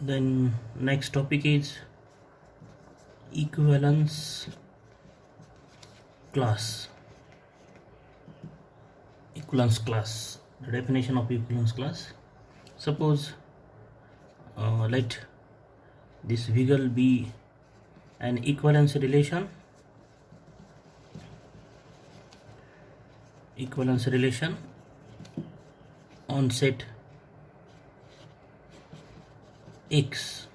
Then next topic is equivalence class. Equivalence class. The definition of equivalence class. Suppose let this wiggle be an equivalence relation. Equivalence relation on set X.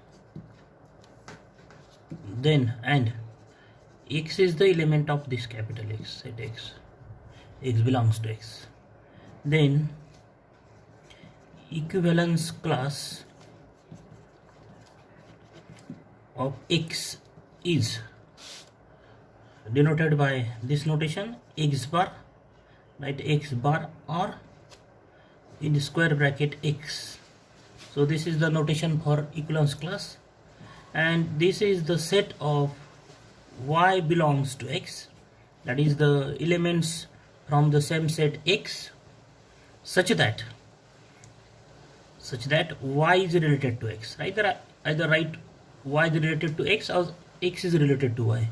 Then and X is the element of this capital X, set X. X belongs to X. Then equivalence class of X is denoted by this notation X bar, right? X bar or in the square bracket X. So this is the notation for equivalence class, and this is the set of Y belongs to X, that is the elements from the same set X such that Y is related to X. Either write Y is related to X or X is related to Y.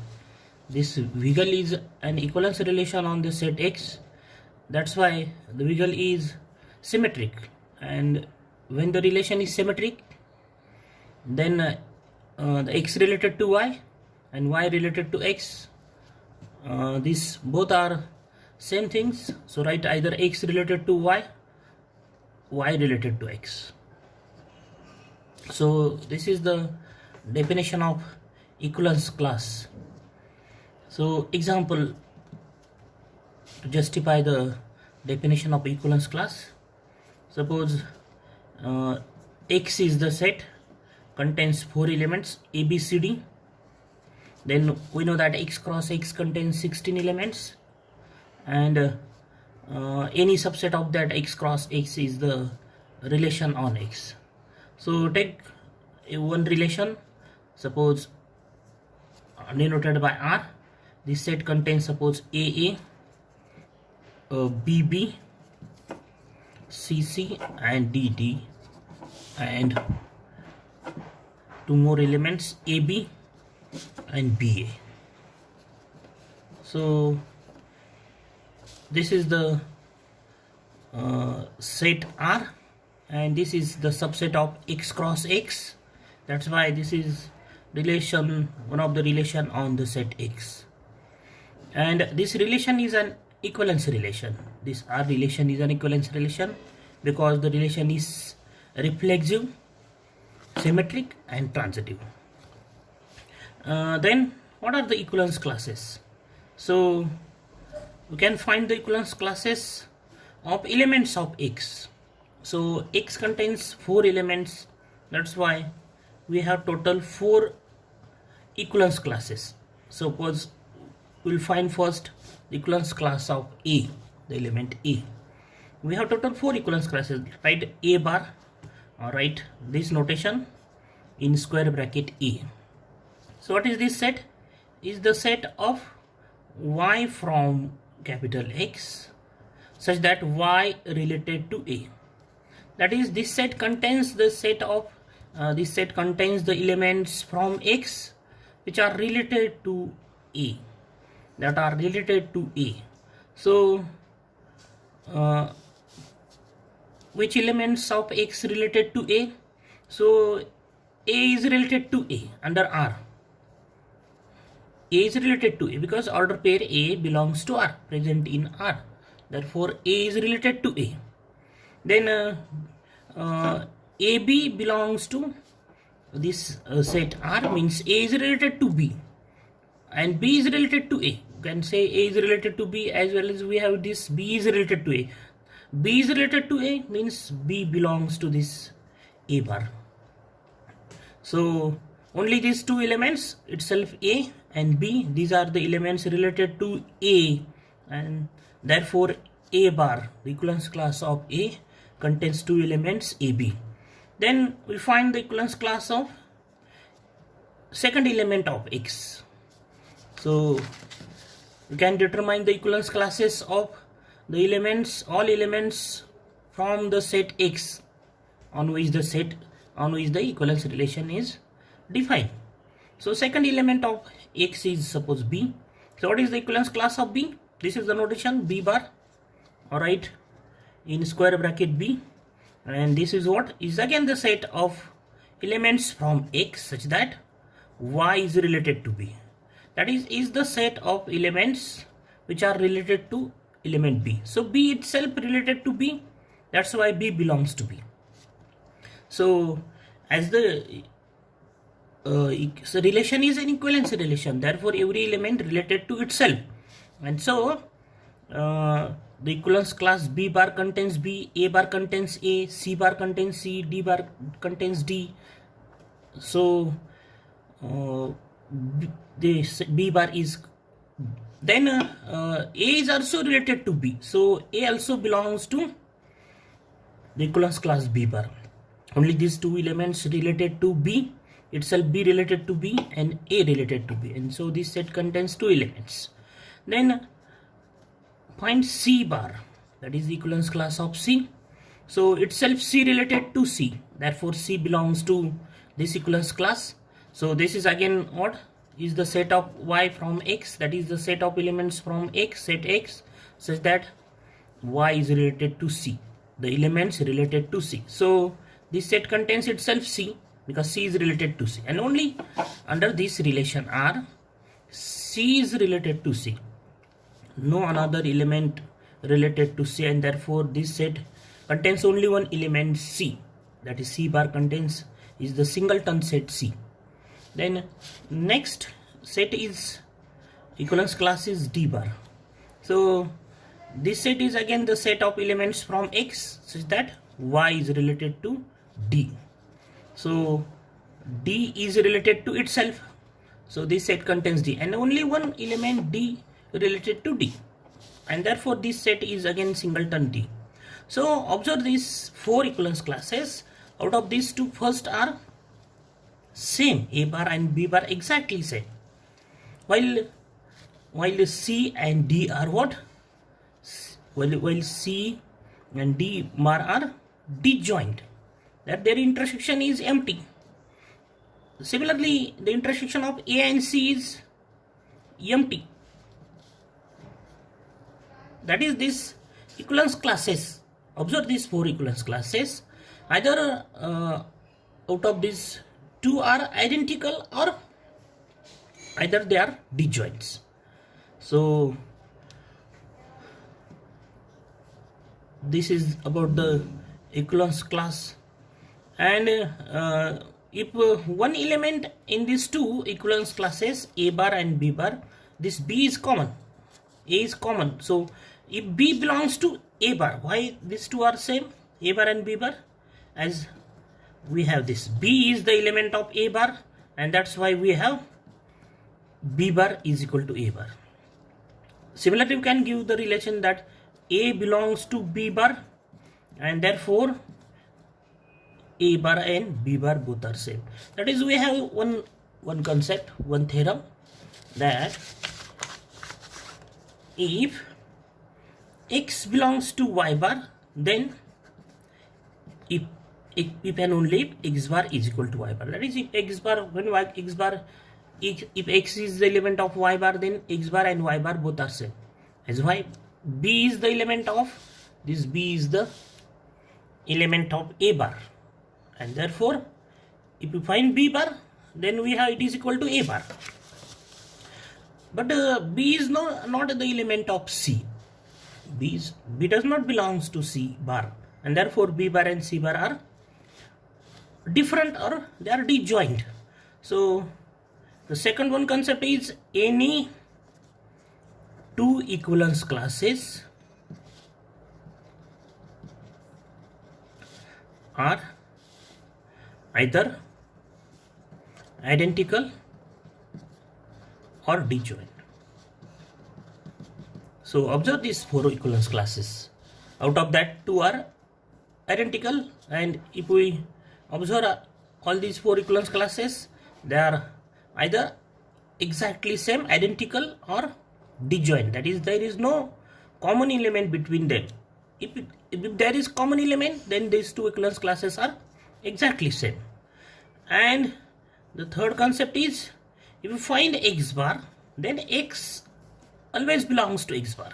This wiggle is an equivalence relation on the set X. That's why the wiggle is symmetric, and when the relation is symmetric, then the X related to Y and Y related to X, these both are same things. So write either X related to Y, Y related to X. So this is the definition of equivalence class. So example to justify the definition of equivalence class. Suppose X is the set, contains 4 elements A, B, C, D. Then we know that X cross X contains 16 elements, and any subset of that X cross X is the relation on X. So take one relation, suppose denoted by R. This set contains suppose AA, BB, CC and DD, and 2 more elements AB and BA. So this is the set R, and this is the subset of X cross X. That's why this is relation, one of the relation on the set X, and this relation is an equivalence relation. This R relation is an equivalence relation because the relation is reflexive, symmetric and transitive. Then what are the equivalence classes? So we can find the equivalence classes of elements of X. So X contains 4 elements, that's why we have total 4 equivalence classes. Suppose we'll find first the equivalence class of A, the element A. We have total 4 equivalence classes. Write A bar, or write this notation in square bracket A. So what is this set? Is the set of Y from capital X such that Y related to A. That is, this set contains the set of this set contains the elements from X which are related to A, So which elements of X related to A? So A is related to A under R. A is related to A because order pair A belongs to R, present in R. Therefore A is related to A. Then AB belongs to this set R, means A is related to B, and B is related to A. You can say A is related to B, as well as we have this B is related to A. B is related to A means B belongs to this A bar. So only these 2 elements itself, A and B, these are the elements related to A, and therefore A bar, the equivalence class of A, contains 2 elements AB. Then we find the equivalence class of second element of X. So we can determine the equivalence classes of the elements, all elements from the set X on which the set on which the equivalence relation is defined. So second element of X is suppose B. So what is the equivalence class of B? This is the notation B bar, alright, in square bracket B, and this is what is again the set of elements from X such that Y is related to B. That is the set of elements which are related to element B. So B itself related to B, that's why B belongs to B. So as the so relation is an equivalence relation, therefore every element related to itself, and so the equivalence class B bar contains B, A bar contains A, C bar contains C, D bar contains D. So this B bar is then A is also related to B, so A also belongs to the equivalence class B bar. Only these two elements related to B itself, B related to B and A related to B, and so this set contains two elements. Then find C bar, that is the equivalence class of C. So itself C related to C, therefore C belongs to this equivalence class. So this is again what is the set of Y from X, that is the set of elements from X, set X, such that Y is related to C, the elements related to C. So this set contains itself C because C is related to C, and only under this relation R, C is related to C, no another element related to C, and therefore this set contains only one element C, that is C bar contains is the singleton set C. Then next set is equivalence class is D bar. So this set is again the set of elements from X such that Y is related to D. So D is related to itself, so this set contains D, and only one element D related to D, and therefore this set is again singleton D. So observe these four equivalence classes. Out of these two, first are same, A bar and B bar exactly same, while C and D are what? While C and D bar are disjoint, that their intersection is empty. Similarly, the intersection of A and C is empty. That is this equivalence classes. Observe these four equivalence classes. Either out of these two are identical, or either they are disjoints. So this is about the equivalence class, and if one element in these two equivalence classes A bar and B bar, this B is common, A is common. So if B belongs to A bar, why these two are same, A bar and B bar? As we have this B is the element of A bar, and that's why we have B bar is equal to A bar. Similarly, you can give the relation that A belongs to B bar, and therefore A bar and B bar both are same. That is, we have one concept, one theorem, that if X belongs to Y bar, then if and only if X bar is equal to Y bar. That is, if X bar, when X bar, if X is the element of Y bar, then X bar and Y bar both are same. As why B is the element of this, B is the element of A bar, and therefore if we find B bar, then we have it is equal to A bar. But B is not the element of C. B does not belongs to C bar, and therefore B bar and C bar are different, or they are disjoint. So the second one concept is any two equivalence classes are either identical or disjoint. So observe these four equivalence classes. Out of that, two are identical, and if we observe all these four equivalence classes, they are either exactly same, identical, or disjoint. That is, there is no common element between them. If there is common element, then these two equivalence classes are exactly same. And the third concept is, if you find x bar, then x always belongs to x bar,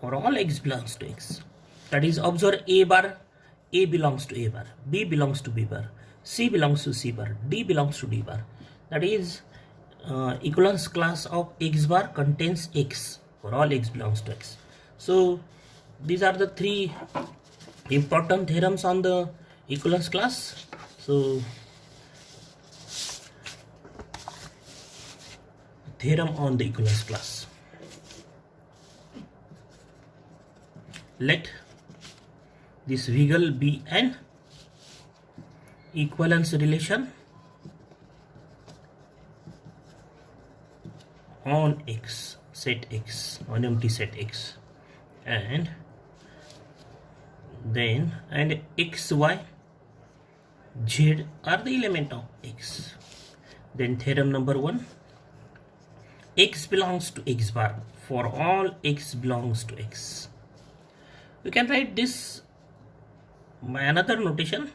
or all x belongs to x. That is, observe a bar, a belongs to a bar, b belongs to b bar, c belongs to c bar, d belongs to d bar. That is, equivalence class of x bar contains x, for all x belongs to x. So these are the three important theorems on the equivalence class. So theorem on the equivalence class. Let this Wiggle be an equivalence relation on X, set X, on empty set X, and then X, Y, Z are the element of X. Then theorem number 1, X belongs to X bar for all X belongs to X. We can write this by another notation,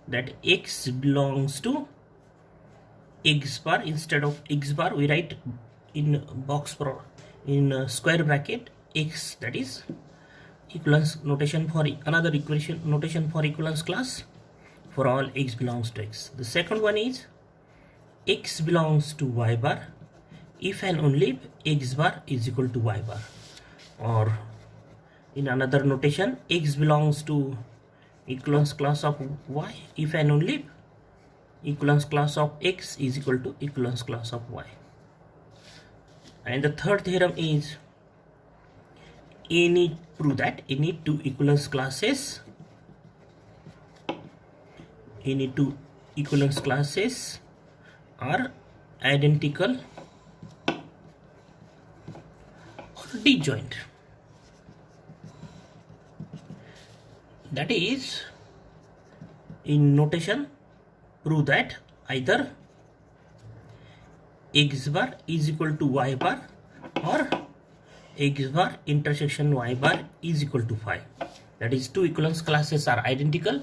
that X belongs to X bar. Instead of X bar, we write in square bracket X, that is equivalence notation for another equation notation for equivalence class, for all X belongs to X. The second one is X belongs to Y bar if and only if X bar is equal to Y bar, or in another notation, X belongs to equivalence class of Y if and only if equivalence class of X is equal to equivalence class of Y. And the third theorem is, prove that any two equivalence classes are identical or disjoint. That is, in notation, prove that either X bar is equal to Y bar, or X bar intersection Y bar is equal to phi. That is, two equivalence classes are identical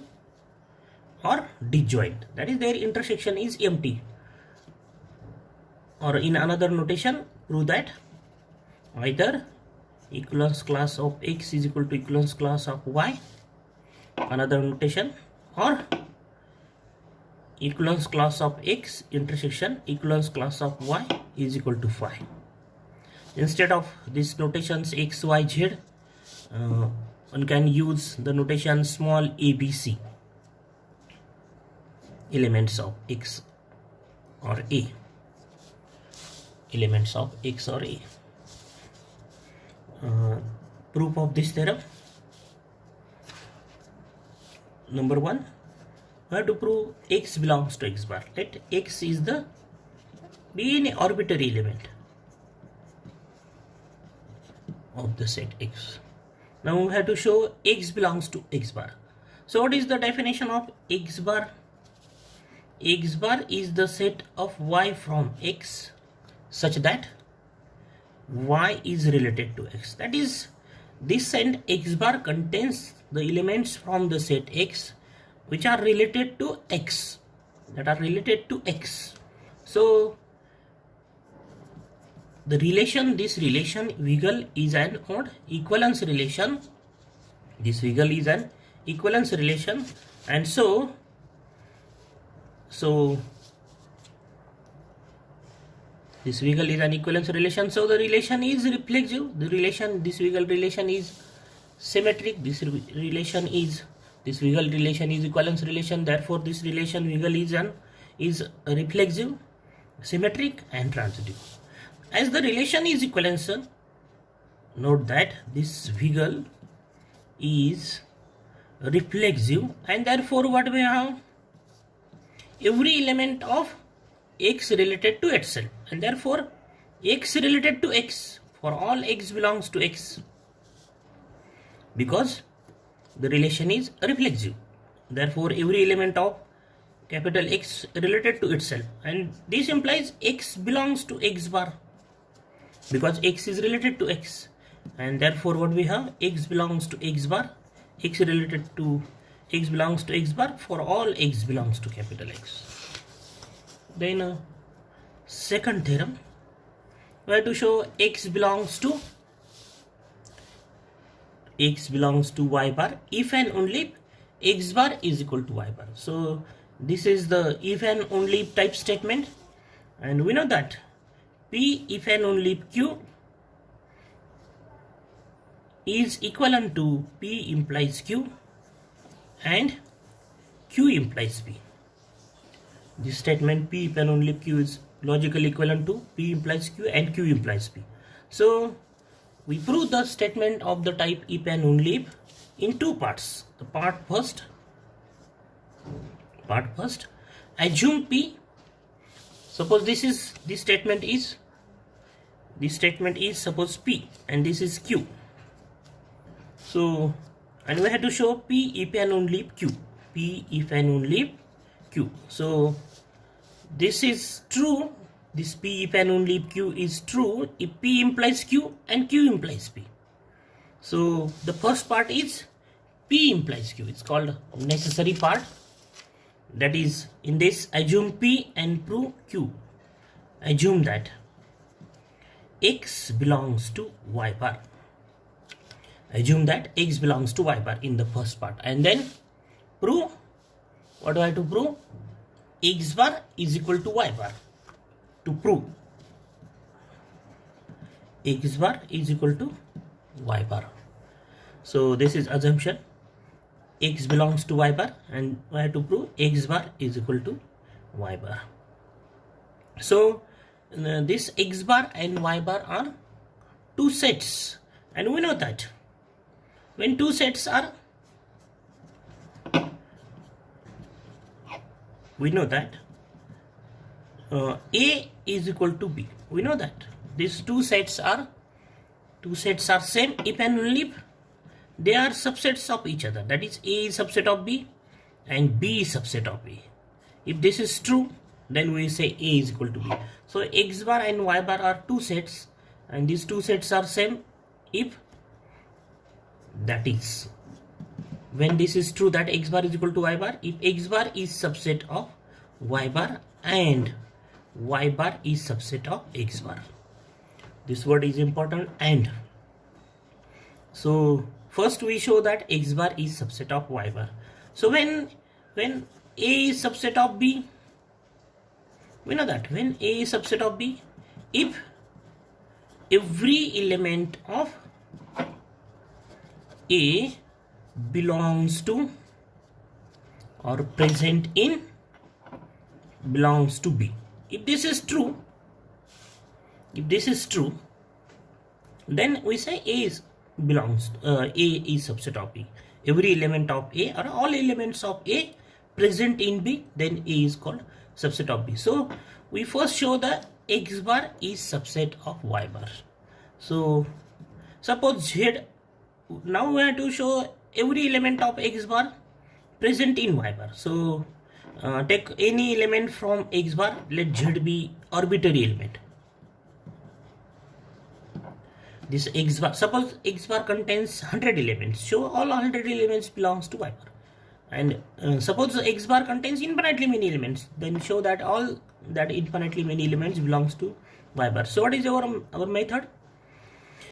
or disjoint. That is, their intersection is empty. Or in another notation, prove that either equivalence class of X is equal to equivalence class of Y, another notation, or equivalence class of X intersection equivalence class of Y is equal to phi. Instead of these notations X, Y, Z, one can use the notation small ABC, elements of X or A, elements of X or A. Proof of this theorem. Number 1, we have to prove X belongs to X bar. Let X is be an arbitrary element of the set X. Now we have to show X belongs to X bar. So what is the definition of X bar? X bar is the set of Y from X such that Y is related to X. That is, this set X bar contains the elements from the set X which are related to X, So this relation Wiggle is an equivalence relation. This Wiggle is an equivalence relation, and so this Wiggle is an equivalence relation. So the relation is reflexive. This Wiggle relation is symmetric. This Wiggle relation is equivalence relation. Therefore, this relation Wiggle is reflexive, symmetric, and transitive. As the relation is equivalence, note that this Wiggle is reflexive, and therefore what we have? Every element of X related to itself, and therefore X related to X for all X belongs to X, because the relation is reflexive. Therefore every element of capital X related to itself, and this implies X belongs to X bar because X is related to X, and therefore what we have? X belongs to X bar, X related to x belongs to x bar for all x belongs to capital X. Then second theorem, we have to show x belongs to y bar if and only if x bar is equal to y bar. So this is the if and only if type statement, and we know that P if and only if Q is equivalent to P implies Q and Q implies P. This statement P if and only if Q is logically equivalent to P implies Q and Q implies P. So we prove the statement of the type if and only if in two parts. The part first, assume P. Suppose this statement is suppose P and this is Q. So, and we have to show P if and only if Q. P if and only if Q. So this is true. This P if and only if Q is true if P implies Q and Q implies P. So the first part is P implies Q. It's called necessary part. That is, in this assume P and prove Q. Assume that X belongs to Y bar. Assume that X belongs to Y bar in the first part, and then prove. What do I have to prove? X bar is equal to Y bar. To prove X bar is equal to Y bar. So this is assumption. X belongs to Y bar, and we have to prove X bar is equal to Y bar. So this X bar and Y bar are two sets, and we know that when two sets are, we know that A is equal to B. We know that these two sets are same if and only if they are subsets of each other. That is, A is subset of B and B is subset of A. If this is true, then we say A is equal to B. So X bar and Y bar are two sets, and these two sets are same if, that is, when this is true that X bar is equal to Y bar, if X bar is subset of Y bar and Y bar is subset of X bar. This word is important. And so first we show that X bar is subset of Y bar. So when A is subset of B, we know that when A is subset of B, if every element of A belongs to or present in belongs to B. If this is true, then we say A is subset of B. Every element of A or all elements of A present in B, then A is called subset of B. So we first show that X bar is subset of Y bar. So suppose Z, now we have to show every element of X bar present in Y bar. So take any element from X bar, let Z be arbitrary element. This X bar, suppose X bar contains 100 elements, show all 100 elements belongs to Y bar. And suppose X bar contains infinitely many elements, then show that all that infinitely many elements belongs to Y bar. So what is our method?